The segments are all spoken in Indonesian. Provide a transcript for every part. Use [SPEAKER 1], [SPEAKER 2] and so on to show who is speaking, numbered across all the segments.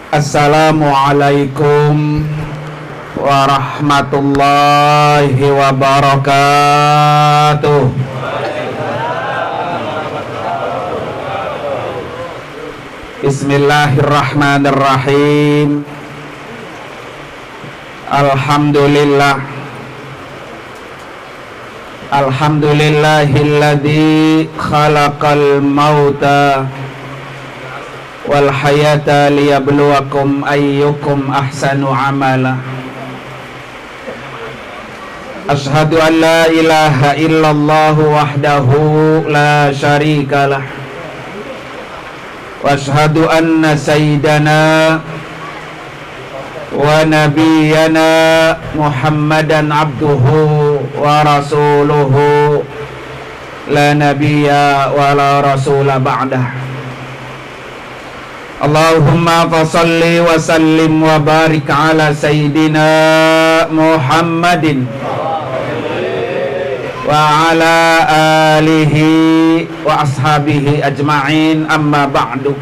[SPEAKER 1] Assalamualaikum warahmatullahi wabarakatuh. Bismillahirrahmanirrahim. Alhamdulillahilladzi khalaqal mauta wal hayata liyabluwakum ayyukum ahsanu amala. Asyhadu an la ilaha illallah wahdahu la syarikalah wa asyhadu anna sayyidana wa nabiyyana Muhammadan abduhu wa rasuluhu la nabiyya wa la rasula ba'dah. Allahumma fasalli wa sallim wa barik ala sayyidina Muhammadin wa ala alihi wa ashabihi ajma'in, amma ba'du.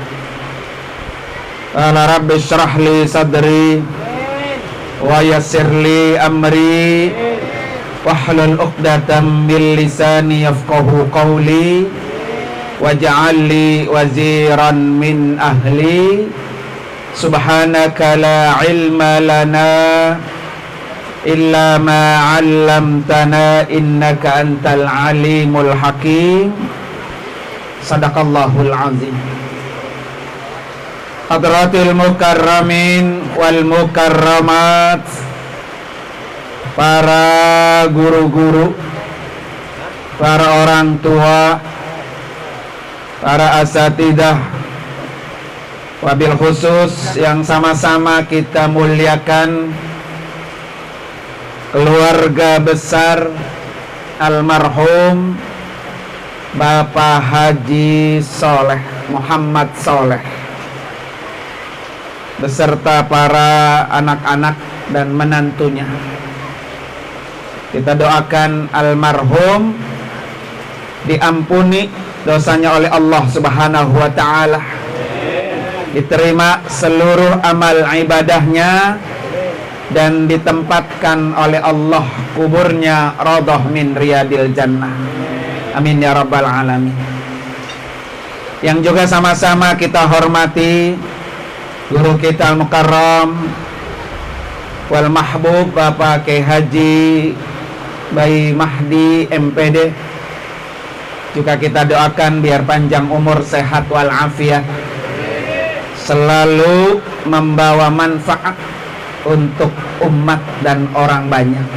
[SPEAKER 1] Qala rabbi shrah li sadri wa yassir li amri wahlul 'uqdatam min lisani yafqahu qawli waj'al li waziran min ahli. Subhanaka la ilma lana illa ma 'allamtana innaka antal alimul hakim. Sadaqallahul azim. Hadratil mukarramin wal mukarramat, para guru-guru, para orang tua, para asatidah, wabil khusus yang sama-sama kita muliakan keluarga besar almarhum Bapak Haji Soleh Muhammad Soleh beserta para anak-anak dan menantunya. Kita doakan almarhum diampuni dosanya oleh Allah Subhanahu wa ta'ala, diterima seluruh amal ibadahnya, dan ditempatkan oleh Allah kuburnya radhah min riyadil jannah. Amin ya rabbal alamin. Yang juga sama-sama kita hormati guru kita al-mukarram wal mahbub Bapak Kyai Haji Bayi Mahdi MPD, juga kita doakan biar panjang umur, sehat walafiat, selalu membawa manfaat untuk umat dan orang banyak.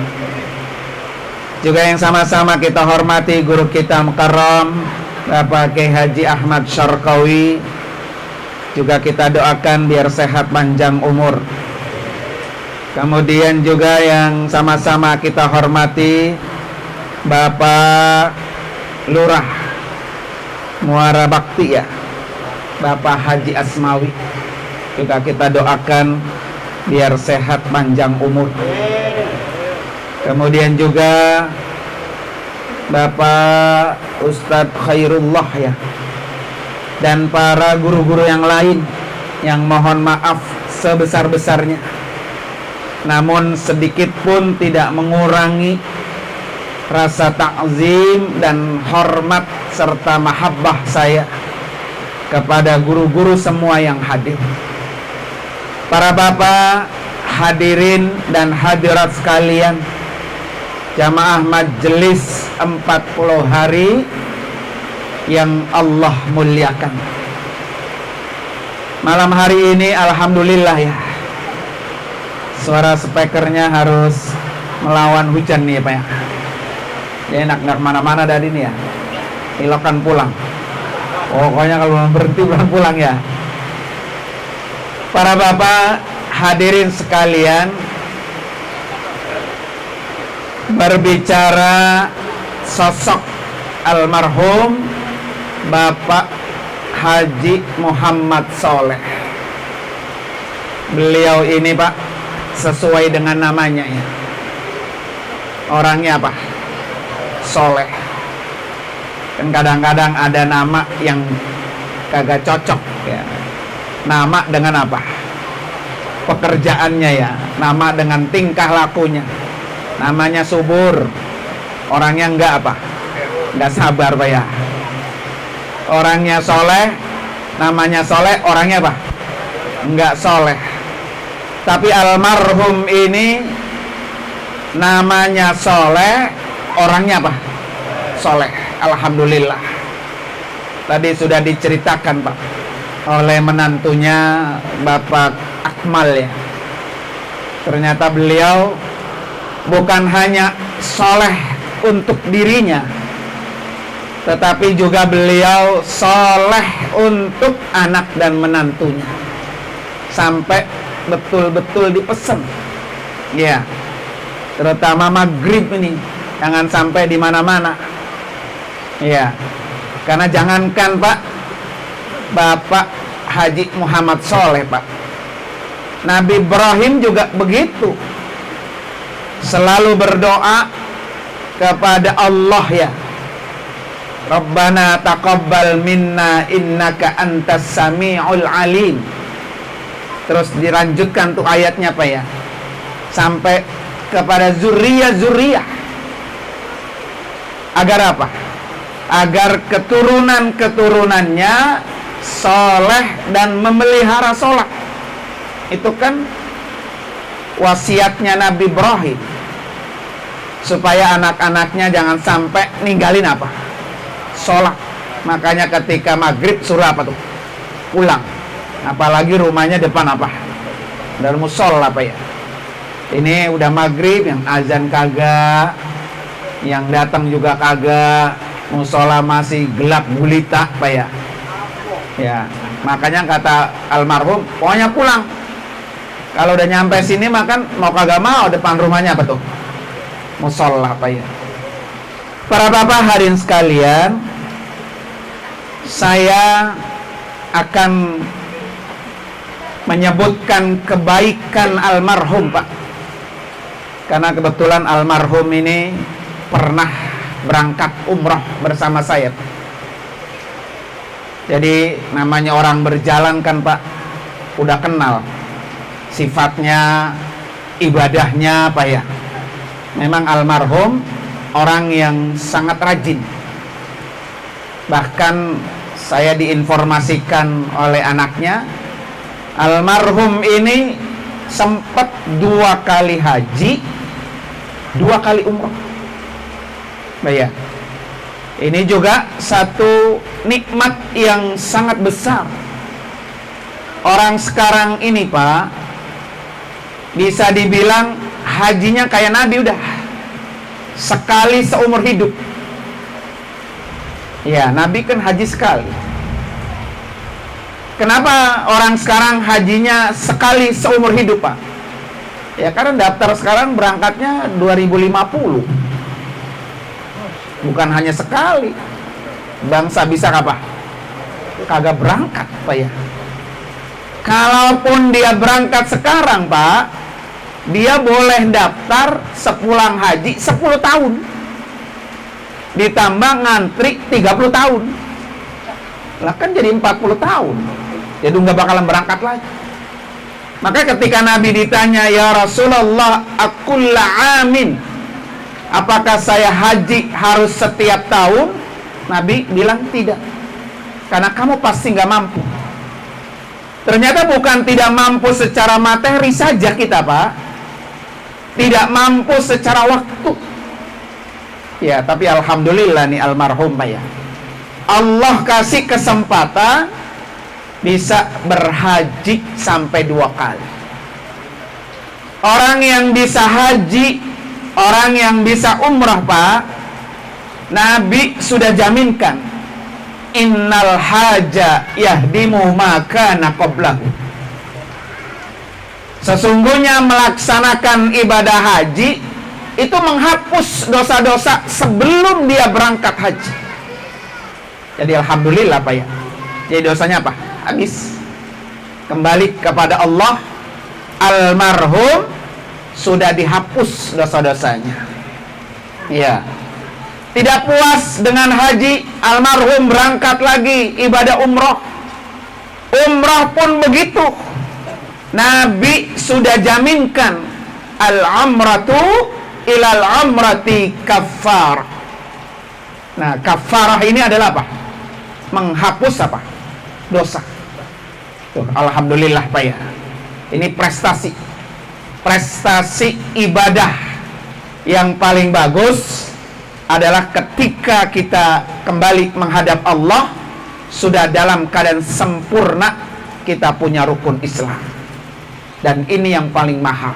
[SPEAKER 1] Juga yang sama-sama kita hormati guru kita mukarram Bapak Kyai Haji Ahmad Syarqawi, juga kita doakan biar sehat panjang umur. Kemudian juga yang sama-sama kita hormati Bapak Lurah Muara Bakti ya, Bapak Haji Asmawi, juga kita doakan biar sehat panjang umur. Kemudian juga Bapak Ustadz Khairullah ya, dan para guru-guru yang lain yang mohon maaf sebesar-besarnya, namun sedikit pun tidak mengurangi rasa takzim dan hormat serta mahabbah saya kepada guru-guru semua yang hadir. Para bapak, hadirin dan hadirat sekalian, jamaah majelis 40 hari yang Allah muliakan. Malam hari ini alhamdulillah ya, suara speakernya harus melawan hujan nih Pak ya. Ya enak mana-mana dari ini ya. Ilokan pulang. Pokoknya kalau berhenti pulang ya. Para bapak, hadirin sekalian, berbicara sosok almarhum Bapak Haji Muhammad Soleh. Beliau ini Pak, sesuai dengan namanya ya, orangnya apa? Soleh. Kan kadang-kadang ada nama yang kagak cocok ya. Nama dengan apa? pekerjaannya ya, nama dengan tingkah lakunya. Namanya subur, orangnya enggak sabar Pak ya. Orangnya soleh, namanya soleh, orangnya apa? Enggak soleh. Tapi almarhum ini namanya soleh, orangnya apa? Soleh. Alhamdulillah. Tadi sudah diceritakan Pak oleh menantunya Bapak Akmal ya. Ternyata beliau bukan hanya soleh untuk dirinya, tetapi juga beliau soleh untuk anak dan menantunya. Sampai betul-betul dipesan ya, terutama maghrib ini jangan sampai di mana-mana ya. Karena jangankan Pak Bapak Haji Muhammad Soleh Pak, Nabi Ibrahim juga begitu, selalu berdoa kepada Allah ya, Rabbana taqabbal minna innaka antas sami'ul alim. Terus dilanjutkan tuh ayatnya Pak ya, sampai kepada zuriyah. Agar apa? Agar keturunan-keturunannya soleh dan memelihara sholat. Itu kan wasiatnya Nabi Ibrahim, supaya anak-anaknya jangan sampai ninggalin apa? Sholat. Makanya ketika maghrib suruh apa tuh? Pulang. Apalagi rumahnya depan apa? Dalam musola Pak ya. Ini udah maghrib, yang azan kagak, yang datang juga kagak, musola masih gelap gulita Pak ya. Ya, makanya kata almarhum, pokoknya pulang. Kalau udah nyampe sini makan mau kagak mau, depan rumahnya apa tuh? Musola Pak ya. Para bapak hadirin sekalian, saya akan menyebutkan kebaikan almarhum Pak, karena kebetulan almarhum ini pernah berangkat umroh bersama saya. Jadi namanya orang berjalan kan Pak, udah kenal sifatnya, ibadahnya Pak ya. Memang almarhum orang yang sangat rajin. Bahkan saya diinformasikan oleh anaknya, almarhum ini sempat 2 kali haji, 2 kali umroh. Ya. Ini juga satu nikmat yang sangat besar. Orang sekarang ini Pak, bisa dibilang hajinya kayak Nabi udah. Sekali seumur hidup. Ya, Nabi kan haji sekali. Kenapa orang sekarang hajinya sekali seumur hidup Pak? Ya karena daftar sekarang berangkatnya 2050. Bukan hanya sekali. Bangsa bisa apa? Kagak berangkat Pak ya. Kalaupun dia berangkat sekarang Pak, dia boleh daftar sepulang haji 10 tahun. Ditambah ngantri 30 tahun. Lah kan jadi 40 tahun. Jadi nggak bakalan berangkat lagi. Maka ketika Nabi ditanya, ya Rasulullah, akulla amin, apakah saya haji harus setiap tahun? Nabi bilang tidak, karena kamu pasti nggak mampu. Ternyata bukan tidak mampu secara materi saja kita Pak, tidak mampu secara waktu. Ya, tapi alhamdulillah nih almarhum Pak ya, Allah kasih kesempatan bisa berhaji sampai 2 kali. Orang yang bisa haji, orang yang bisa umrah Pak, Nabi sudah jaminkan, innal haja yahdimu maka naqoblahu. Sesungguhnya melaksanakan ibadah haji itu menghapus dosa-dosa sebelum dia berangkat haji. Jadi alhamdulillah Pak ya. Jadi dosanya apa? Habis. Kembali kepada Allah. Almarhum sudah dihapus dosa-dosanya. Ya. Tidak puas dengan haji, almarhum berangkat lagi ibadah umroh. Umroh pun begitu. Nabi sudah jaminkan al-umratu ilal umrati kaffar. Nah, kafarah ini adalah apa? Menghapus apa? Dosa. Tuh, alhamdulillah Pak ya. Ini prestasi ibadah yang paling bagus adalah ketika kita kembali menghadap Allah sudah dalam keadaan sempurna, kita punya rukun Islam. Dan ini yang paling mahal.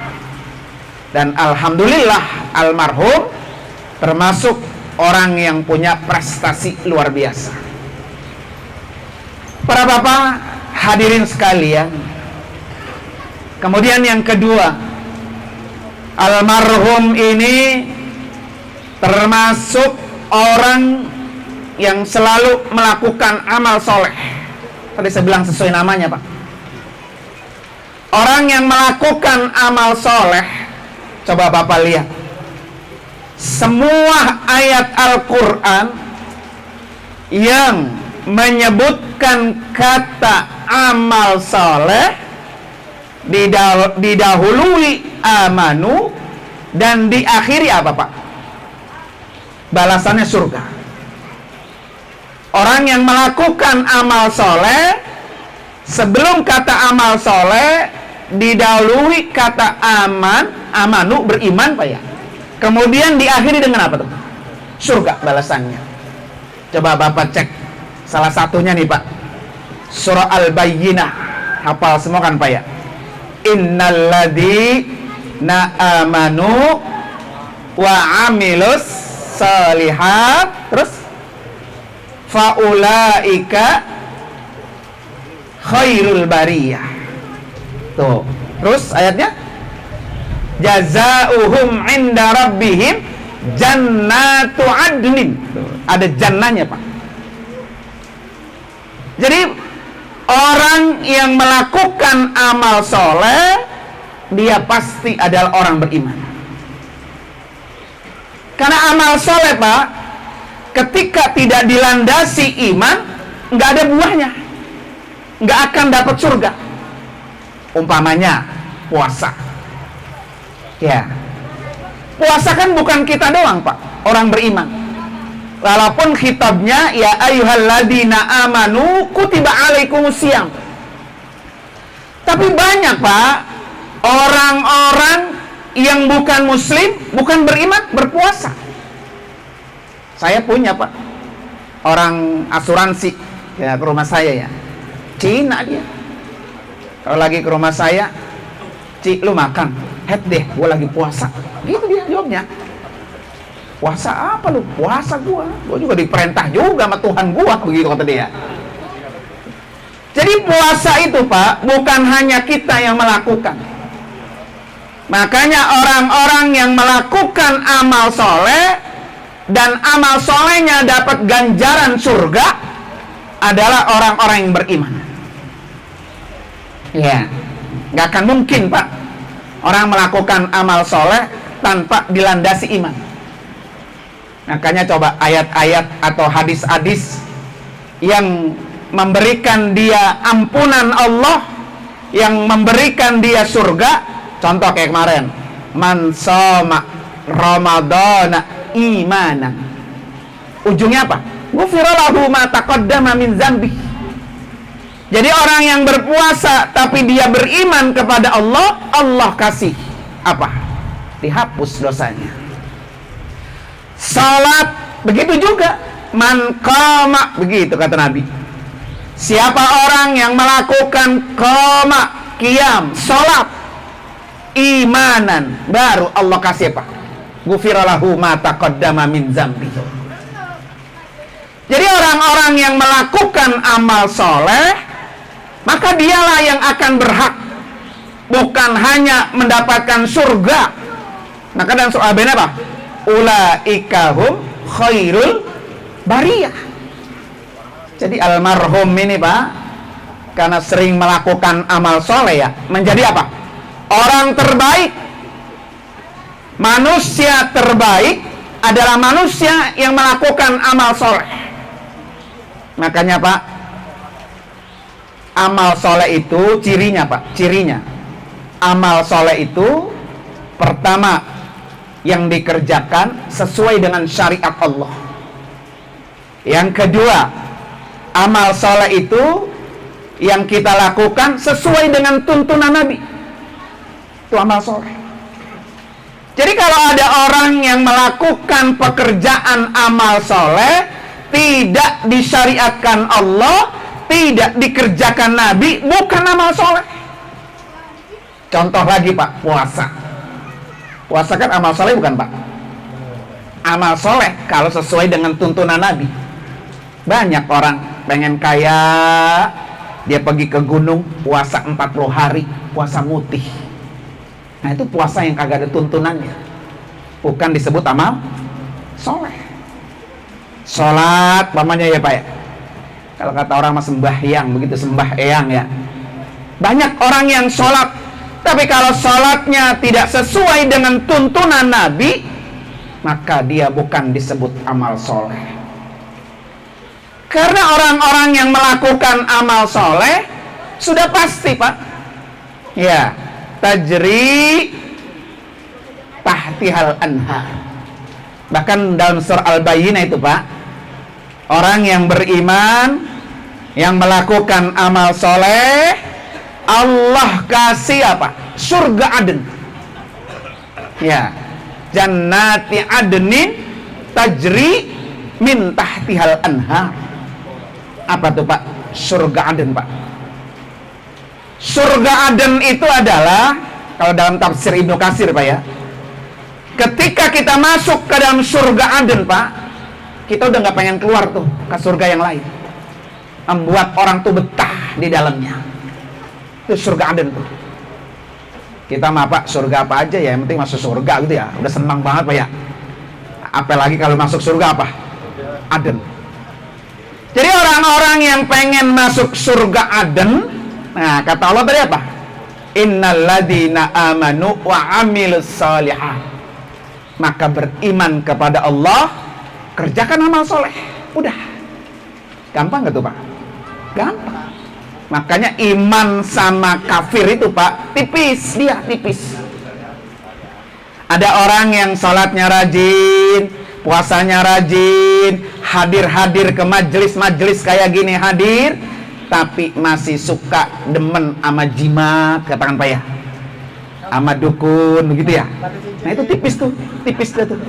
[SPEAKER 1] Dan alhamdulillah almarhum termasuk orang yang punya prestasi luar biasa. Para bapak hadirin sekalian, kemudian yang kedua, almarhum ini termasuk orang yang selalu melakukan amal soleh. Tadi saya bilang sesuai namanya Pak. Orang yang melakukan amal soleh, coba Bapak lihat, semua ayat Al-Quran yang menyebutkan kata amal soleh didahului amanu dan diakhiri apa Pak? Balasannya surga. Orang yang melakukan amal soleh, sebelum kata amal soleh didahului kata amanu, beriman Pak ya. Kemudian diakhiri dengan apa tuh? Surga balasannya. Coba Bapak cek salah satunya nih Pak. Surah Al-Bayyinah. Hafal semua kan Pak ya? Innalladzina amanu wa amilus salihat, terus faulaika khairul bariyah. Tuh, terus ayatnya jazauhum inda rabbihim jannatu adnin. Tuh, ada jannahnya Pak. Jadi orang yang melakukan amal soleh, dia pasti adalah orang beriman. Karena amal soleh Pak, ketika tidak dilandasi iman, nggak ada buahnya, nggak akan dapat surga. Umpamanya puasa, ya, puasa kan bukan kita doang Pak, orang beriman. Walaupun khitabnya ya ayyuhalladzina amanu kutiba alaikumusiyam, tapi banyak Pak orang-orang yang bukan muslim, bukan beriman, berpuasa. Saya punya Pak orang asuransi ya ke rumah saya ya, Cina dia. Kalau lagi ke rumah saya, Ci lu makan, head deh, gue lagi puasa. Gitu dia jawabnya. Puasa apa lu? Puasa gue juga diperintah juga sama Tuhan gue, begitu kata dia. Jadi puasa itu Pak, bukan hanya kita yang melakukan. Makanya orang-orang yang melakukan amal soleh dan amal solehnya dapat ganjaran surga adalah orang-orang yang beriman. Ya, nggak akan mungkin Pak orang melakukan amal soleh tanpa dilandasi iman. Makanya coba ayat-ayat atau hadis-hadis yang memberikan dia ampunan Allah, yang memberikan dia surga. Contoh kayak kemarin, man shoma ramadhana imanan, ujungnya apa? Ghufira lahu ma taqaddama min dzambi. Jadi orang yang berpuasa tapi dia beriman kepada Allah, Allah kasih apa? Dihapus dosanya. Salat begitu juga, man qama, begitu kata Nabi. Siapa orang yang melakukan qama, qiyam, salat imanan, baru Allah kasih apa? Ghufira lahu ma taqaddama min dzambi. Jadi orang-orang yang melakukan amal soleh, maka dialah yang akan berhak, bukan hanya mendapatkan surga. Maka dalam surah Al-Baqarah apa? Ulaika hum khairul bariyah. Jadi almarhum ini Pak, karena sering melakukan amal soleh ya, menjadi apa? Orang terbaik. Manusia terbaik adalah manusia yang melakukan amal soleh. Makanya Pak, amal soleh itu cirinya Pak, cirinya amal soleh itu pertama yang dikerjakan sesuai dengan syariat Allah. Yang kedua, amal soleh itu yang kita lakukan sesuai dengan tuntunan Nabi. Itu amal soleh. Jadi kalau ada orang yang melakukan pekerjaan amal soleh tidak disyariatkan Allah, tidak dikerjakan Nabi, bukan amal soleh. Contoh lagi Pak, puasa. Puasa kan amal soleh bukan Pak? Amal soleh kalau sesuai dengan tuntunan Nabi. Banyak orang pengen kaya, dia pergi ke gunung, puasa 40 hari, puasa mutih. Nah itu puasa yang kagak ada tuntunannya, bukan disebut amal soleh. Sholat, pamannya ya Pak ya. Kalau kata orang mah sembahyang, begitu sembahyang ya. Banyak orang yang sholat, tapi kalau sholatnya tidak sesuai dengan tuntunan Nabi, maka dia bukan disebut amal soleh. Karena orang-orang yang melakukan amal soleh sudah pasti Pak, ya, tajri tahtihal anhar. Bahkan dalam surah Al-Bayyinah itu Pak, orang yang beriman, yang melakukan amal soleh, Allah kasih apa? Surga Aden. Ya, jannati adnin tajri min tahtihal anhar. Apa tuh Pak? Surga Aden Pak. Surga Aden itu adalah, kalau dalam tafsir Ibnu Katsir Pak ya, ketika kita masuk ke dalam surga Aden Pak, kita udah nggak pengen keluar tuh ke surga yang lain. Membuat orang tuh betah di dalamnya. Itu surga Aden tuh. Kita mah Pak, surga apa aja ya, yang penting masuk surga gitu ya, udah senang banget Pak ya. Apalagi kalau masuk surga apa? Aden. Jadi orang-orang yang pengen masuk surga Aden, nah kata Allah tadi apa? Innal ladzina amanu wa amilus shalihat. Maka beriman kepada Allah, kerjakan amal soleh. Udah. Gampang gak tuh Pak? Gampang. Makanya iman sama kafir itu Pak, tipis, dia tipis. Ada orang yang sholatnya rajin, puasanya rajin, hadir-hadir ke majelis-majelis kayak gini hadir, tapi masih suka demen sama jimat, katakan Pak ya, sama dukun begitu ya. Nah itu tipis tuh, tipis tuh.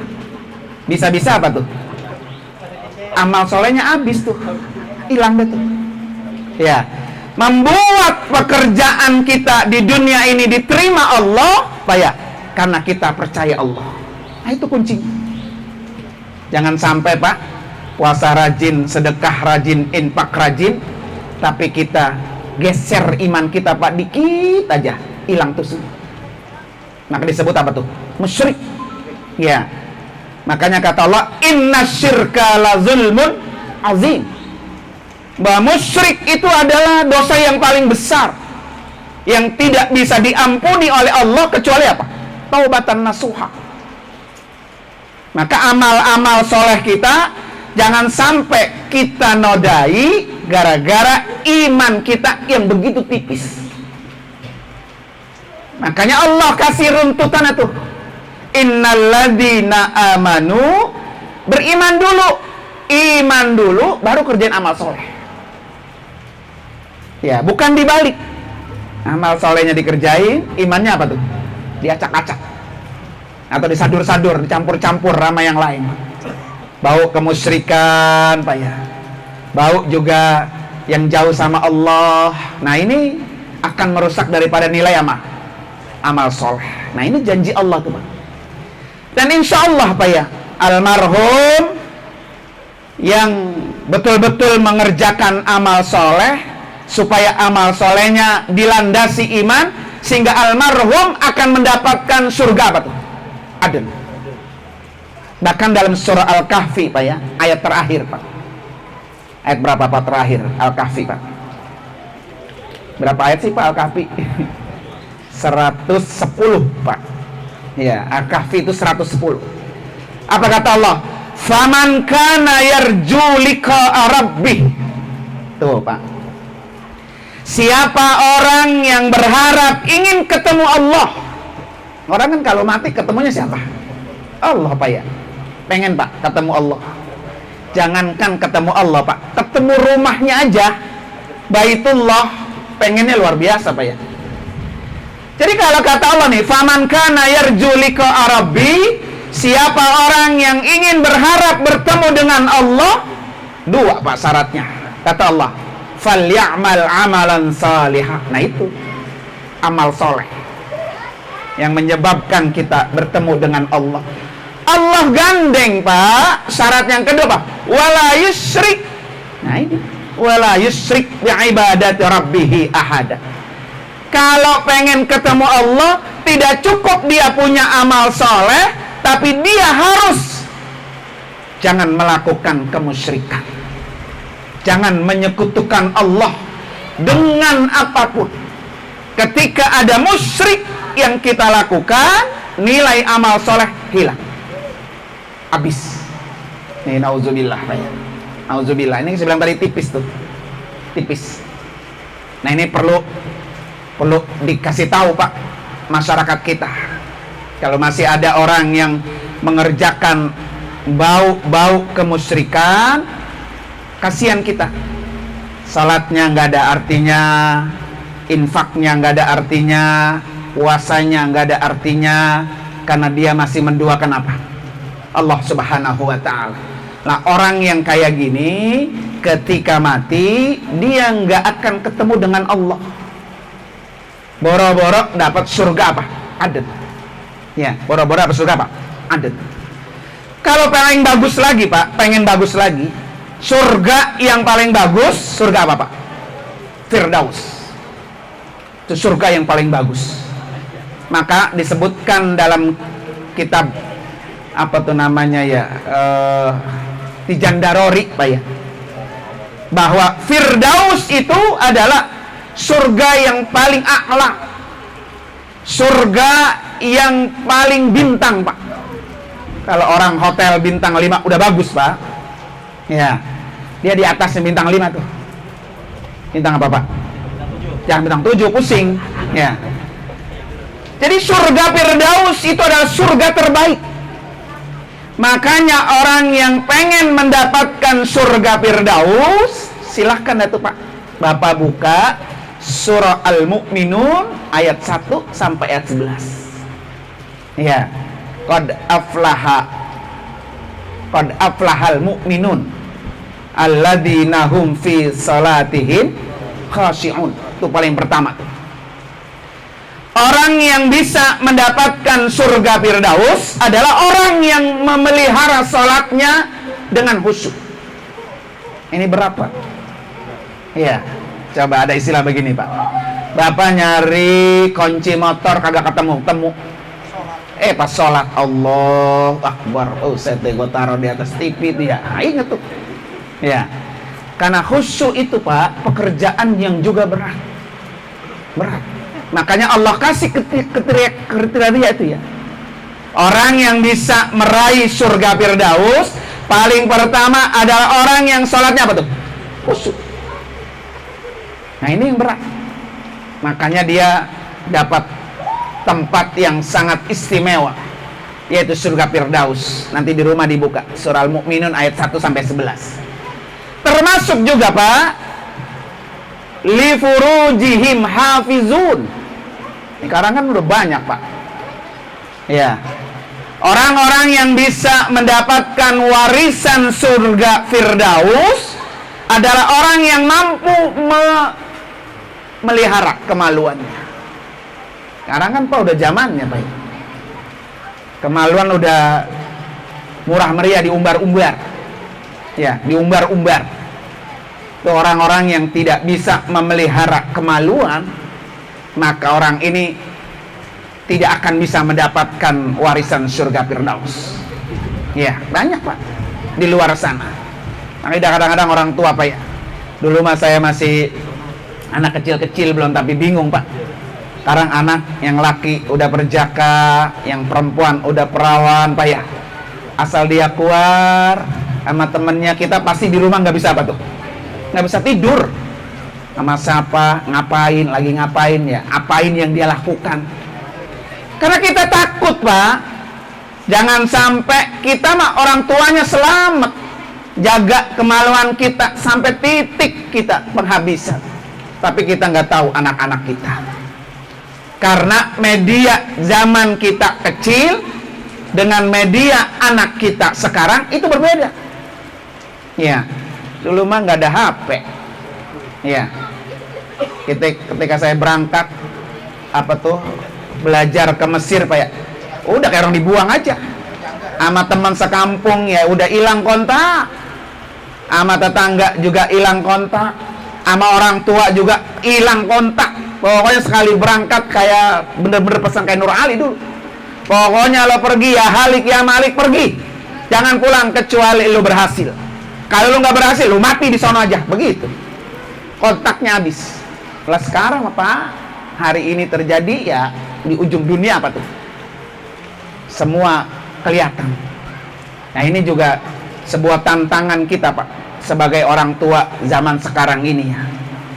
[SPEAKER 1] Bisa-bisa apa tuh? Amal solehnya habis tuh, hilang deh tuh. Ya, membuat pekerjaan kita di dunia ini diterima Allah, Pak ya, karena kita percaya Allah. Nah itu kuncinya. Jangan sampai Pak, puasa rajin, sedekah rajin, infak rajin, tapi kita geser iman kita Pak dikit aja, hilang tuh semua. Maka disebut apa tuh? Musyrik. Ya. Makanya kata Allah, inna syirka la zulmun azim. Bahwa musyrik itu adalah dosa yang paling besar, yang tidak bisa diampuni oleh Allah kecuali apa? Taubatan nasuha. Maka amal-amal soleh kita jangan sampai kita nodai gara-gara iman kita yang begitu tipis. Makanya Allah kasih runtutan itu, innalladzina amanu, beriman dulu, iman dulu, baru kerjain amal soleh. Ya, bukan dibalik. Amal solehnya dikerjain, imannya apa tuh? Diacak-acak. Atau disadur-sadur, dicampur-campur sama yang lain. Bau kemusyrikan, Pak ya. Bau juga yang jauh sama Allah. Nah ini akan merusak daripada nilai amal soleh. Nah ini janji Allah tuh Pak. Dan insya Allah Pak ya, almarhum yang betul-betul mengerjakan amal soleh, supaya amal solehnya dilandasi iman, sehingga almarhum akan mendapatkan surga apa tuh? Aden. Bahkan dalam surah Al-Kahfi Pak ya, ayat terakhir Pak. Ayat berapa Pak terakhir Al-Kahfi Pak? Berapa ayat sih Pak Al-Kahfi? 110 Pak. Ya, Al-Kahfi itu 110. Apa kata Allah? Faman kana yarju liqa'a rabbih. Tuh Pak. Siapa orang yang berharap ingin ketemu Allah? Orang kan kalau mati ketemunya siapa? Allah, Pak ya. Pengen Pak ketemu Allah. Jangankan ketemu Allah Pak, ketemu rumahnya aja, Baitullah, pengennya luar biasa Pak ya. Jadi kalau kata Allah nih, faman kana yarju liqa'a rabbi, siapa orang yang ingin berharap bertemu dengan Allah, dua Pak syaratnya. Kata Allah, falyamal amalan salihah. Nah itu amal soleh yang menyebabkan kita bertemu dengan Allah. Allah gandeng Pak. Syarat yang kedua Pak, wala yusyrik. Nah ini, wala yusyrik bi'ibadati rabbihi ahada. Kalau pengen ketemu Allah, tidak cukup dia punya amal soleh, tapi dia harus jangan melakukan kemusyrikan. Jangan menyekutukan Allah dengan apapun. Ketika ada musyrik yang kita lakukan, nilai amal soleh hilang, habis. Nih, nauzubillah Pak ya. Nauzubillah. Ini saya bilang tadi tipis tuh, tipis. Nah ini perlu dikasih tahu Pak masyarakat kita. Kalau masih ada orang yang mengerjakan bau kemusyrikan, kasihan kita. Salatnya nggak ada artinya, infaknya nggak ada artinya, puasanya nggak ada artinya, karena dia masih menduakan apa? Allah Subhanahu wa ta'ala. Nah orang yang kayak gini ketika mati dia nggak akan ketemu dengan Allah. Boro-boro dapat surga apa? Adet. Ya, boro-boro dapat surga apa? Adet. Kalau paling bagus lagi Pak, pengen bagus lagi, surga yang paling bagus, surga apa Pak? Firdaus. Itu surga yang paling bagus. Maka disebutkan dalam kitab apa tuh namanya ya, Tijan Darori Pak ya, bahwa Firdaus itu adalah surga yang paling a'la, surga yang paling bintang Pak. Kalau orang hotel bintang 5 udah bagus Pak ya, dia di atasnya bintang 5 tuh. Bintang apa Pak? Jangan bintang 7, pusing ya. Jadi surga Firdaus itu adalah surga terbaik. Makanya orang yang pengen mendapatkan surga Firdaus, silahkan itu Pak, Bapak buka surah Al-Mu'minun ayat 1 sampai ayat 11. Ya, qad aflahal mu'minun alladzina hum fi salatihim khashi'un. Itu paling pertama tuh. Orang yang bisa mendapatkan surga Firdaus adalah orang yang memelihara salatnya dengan khusyuk. Ini berapa? Iya, coba ada istilah begini Pak. Bapak nyari kunci motor kagak ketemu. Pas sholat, Allah Akbar, saya gue taruh di atas TV itu ya. Ingat tuh ya, karena khusyuk itu Pak pekerjaan yang juga berat. Makanya Allah kasih kriteria itu ya. Orang yang bisa meraih surga Firdaus paling pertama adalah orang yang sholatnya apa tuh? Khusyuk. Nah ini yang berat. Makanya dia dapat tempat yang sangat istimewa, yaitu surga Firdaus. Nanti di rumah dibuka surah Al-Mu'minun ayat 1 sampai 11. Termasuk juga Pak, li furujihim hafizun. Sekarang kan udah banyak Pak ya, orang-orang yang bisa mendapatkan warisan surga Firdaus adalah orang yang mampu melihara kemaluannya. Sekarang kan Pak udah zamannya Pak, kemaluan udah murah meriah, diumbar-umbar ya, diumbar-umbar. Itu orang-orang yang tidak bisa memelihara kemaluan, maka orang ini tidak akan bisa mendapatkan warisan surga Firdaus. Ya, banyak Pak di luar sana. Makanya kadang-kadang orang tua Pak ya. Dulu saya masih anak kecil-kecil belum, tapi bingung Pak. Sekarang anak yang laki udah berjaka, yang perempuan udah perawan Pak ya. Asal dia keluar sama temennya, kita pasti di rumah nggak bisa apa tuh? Nggak bisa tidur. sama siapa, ngapain, lagi ngapain ya, apain yang dia lakukan. Karena kita takut, Pak, jangan sampai kita mah orang tuanya selamat, jaga kemaluan kita sampai titik kita penghabisan, tapi kita nggak tahu anak-anak kita. Karena media zaman kita kecil dengan media anak kita sekarang itu berbeda. Ya, dulu mah nggak ada HP. Ya, ketika saya berangkat belajar ke Mesir, Pak ya, udah kayak orang dibuang aja. Sama teman sekampung ya udah hilang kontak, sama tetangga juga hilang kontak, sama orang tua juga hilang kontak. Pokoknya sekali berangkat kayak bener-bener pesan kayak Nur Ali dulu. Pokoknya lo pergi ya halik ya malik, pergi, jangan pulang kecuali lo berhasil. Kalau lo nggak berhasil, lo mati di sono aja, begitu. Kontaknya habis. Lah sekarang apa? Hari ini terjadi ya di ujung dunia apa tuh? Semua kelihatan. Nah ini juga sebuah tantangan kita, Pak, sebagai orang tua zaman sekarang ini ya.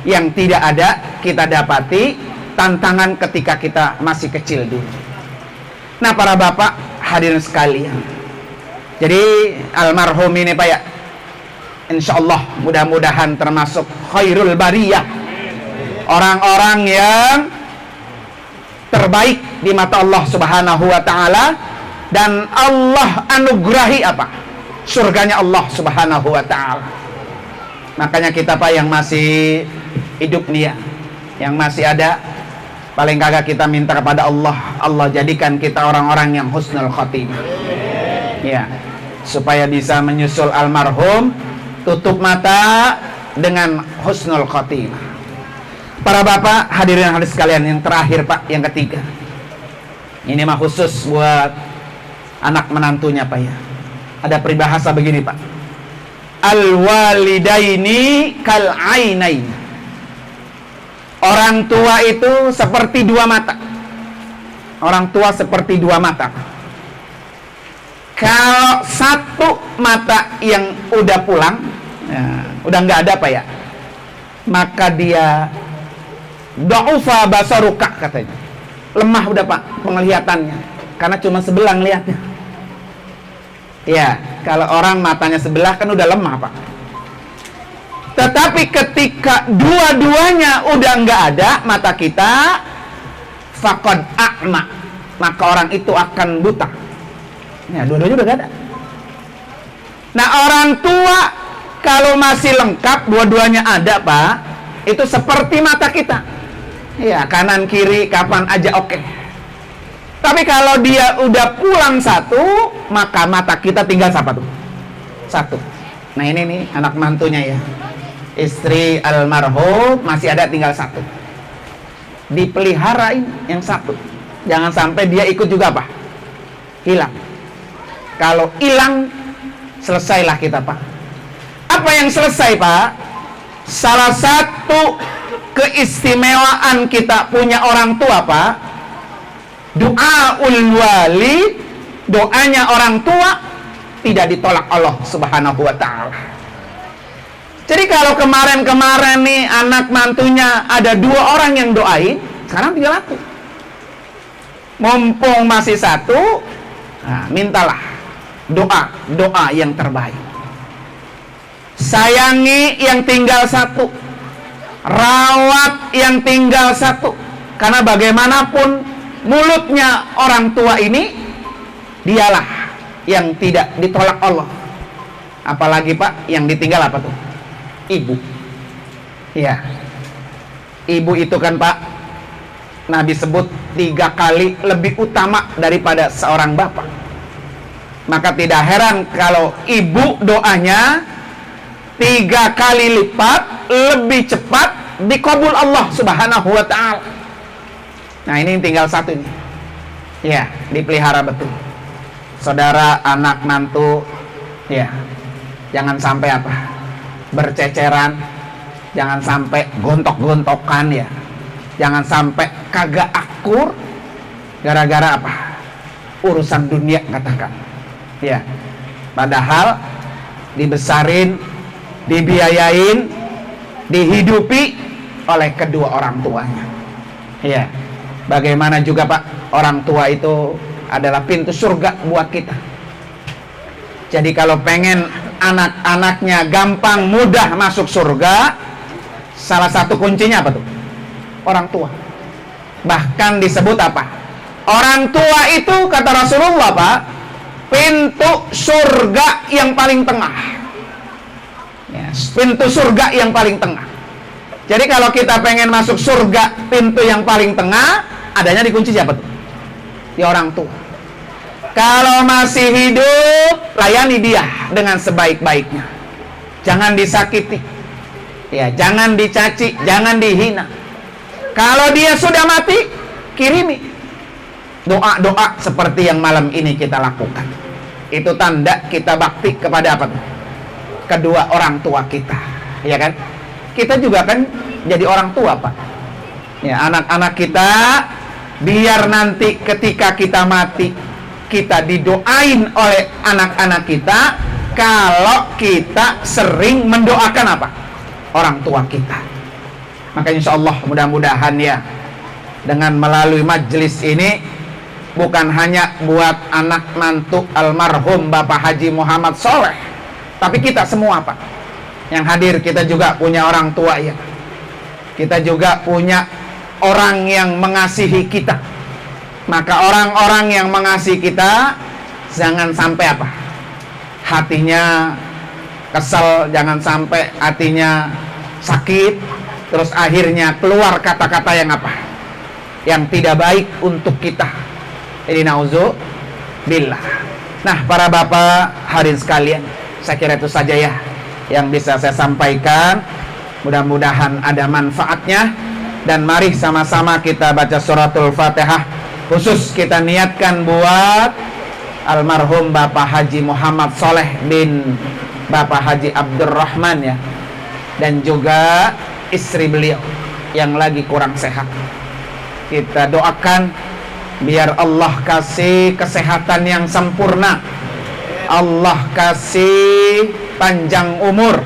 [SPEAKER 1] Yang tidak ada kita dapati tantangan ketika kita masih kecil dulu. Nah para bapak hadirin sekalian, jadi almarhum ini Pak ya, insya Allah mudah-mudahan termasuk khairul bariyah, orang-orang yang terbaik di mata Allah Subhanahu wa ta'ala, dan Allah anugerahi apa? Surganya Allah Subhanahu wa ta'ala. Makanya kita Pak yang masih hidup nih ya, yang masih ada, paling kagak kita minta kepada Allah, Allah jadikan kita orang-orang yang husnul khotimah ya, supaya bisa menyusul almarhum, tutup mata dengan husnul khotimah. Para bapak hadirin hadirin sekalian, yang terakhir Pak, yang ketiga, ini mah khusus buat anak menantunya Pak ya. Ada peribahasa begini Pak, al-walidaini kal-ainain. Orang tua itu seperti dua mata. Orang tua seperti dua mata. Kalau satu mata yang udah pulang ya, udah nggak ada Pak ya, maka dia dha'ufa basaruka katanya, lemah udah Pak penglihatannya, karena cuma sebelah ngelihatnya. Ya, kalau orang matanya sebelah kan udah lemah Pak. Tetapi ketika dua-duanya udah nggak ada mata kita, faqad a'ma, maka orang itu akan buta. Ya, dua-duanya udah nggak ada. Nah, orang tua kalau masih lengkap dua-duanya ada Pak, itu seperti mata kita. Ya, kanan kiri kapan aja oke. Tapi kalau dia udah pulang satu, maka mata kita tinggal siapa tuh? Satu. Nah ini nih anak mantunya ya, istri almarhum masih ada tinggal satu, dipeliharain yang satu, jangan sampai dia ikut juga Pak, hilang. Kalau hilang, selesailah kita Pak. Apa yang selesai Pak? Salah satu keistimewaan kita punya orang tua Pak, doaul wali, doanya orang tua tidak ditolak Allah Subhanahu wa ta'ala. Jadi kalau kemarin-kemarin nih anak mantunya ada dua orang yang doain, sekarang tinggal satu. Mumpung masih satu, nah, mintalah doa yang terbaik. Sayangi yang tinggal satu, rawat yang tinggal satu. Karena bagaimanapun mulutnya orang tua ini, dialah yang tidak ditolak Allah. Apalagi Pak, yang ditinggal apa tuh? Ibu. Ya, ibu itu kan Pak, Nabi sebut 3 kali lebih utama daripada seorang bapak. Maka tidak heran kalau ibu doanya 3 kali lipat lebih cepat dikabul Allah Subhanahu wa ta'ala. Nah ini tinggal satu ini, ya, dipelihara betul. Saudara anak mantu, ya, jangan sampai apa, berceceran, jangan sampai gontok-gontokan ya, jangan sampai kagak akur gara-gara apa, urusan dunia katakan, ya. Padahal dibesarin, dibiayain, dihidupi oleh kedua orang tuanya. Ya, bagaimana juga Pak, orang tua itu adalah pintu surga buat kita. Jadi kalau pengen anak-anaknya gampang mudah masuk surga, salah satu kuncinya apa tuh? Orang tua. Bahkan disebut apa? Orang tua itu kata Rasulullah Pak, pintu surga yang paling tengah. Ya, pintu surga yang paling tengah. Jadi kalau kita pengen masuk surga, pintu yang paling tengah adanya dikunci siapa tuh? Ya orang tua. Kalau masih hidup, layani dia dengan sebaik-baiknya. Jangan disakiti. Ya, jangan dicaci, jangan dihina. Kalau dia sudah mati, kirimi doa-doa seperti yang malam ini kita lakukan. Itu tanda kita bakti kepada apa tuh? Kedua orang tua kita, ya kan? Kita juga kan jadi orang tua Pak. Ya, anak-anak kita biar nanti ketika kita mati, kita didoain oleh anak-anak kita kalau kita sering mendoakan apa? Orang tua kita. Maka insya Allah mudah-mudahan ya, dengan melalui majelis ini bukan hanya buat anak mantu almarhum Bapak Haji Muhammad Soleh, tapi kita semua Pak yang hadir, kita juga punya orang tua ya. Kita juga punya orang yang mengasihi kita. Maka orang-orang yang mengasihi kita jangan sampai apa? Hatinya kesel, jangan sampai hatinya sakit, terus akhirnya keluar kata-kata yang apa? Yang tidak baik untuk kita. Ini nauzubillah. Nah, para bapak hadirin sekalian, saya kira itu saja ya yang bisa saya sampaikan. Mudah-mudahan ada manfaatnya. Dan mari sama-sama kita baca suratul Fatihah. Khusus kita niatkan buat almarhum Bapak Haji Muhammad Soleh bin Bapak Haji Abdurrahman ya. Dan juga istri beliau yang lagi kurang sehat. Kita doakan biar Allah kasih kesehatan yang sempurna, Allah kasih panjang umur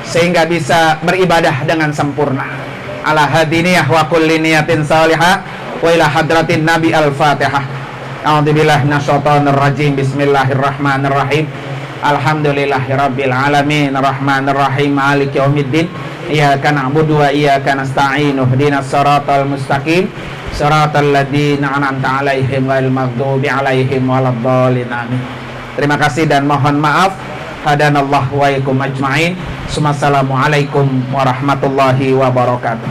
[SPEAKER 1] sehingga bisa beribadah dengan sempurna. Ala hadiniyah wa kulli niyatin salihah wa ila hadratin nabi al-fatihah. A'udzubillahi minasyaitonir rajim. Bismillahirrahmanirrahim. Alhamdulillahirabbil alamin arrahmanir rahim maliki yaumiddin. Iyyaka na'budu wa iyyaka nasta'in. Ihdinas siratal mustaqim. Siratal ladzina an'amta 'alaihim ghairil maghdubi 'alaihim waladdallin. Amin. Terima kasih dan mohon maaf. Hadanallahu wa iyyakum ajma'in. Assalamualaikum warahmatullahi wabarakatuh.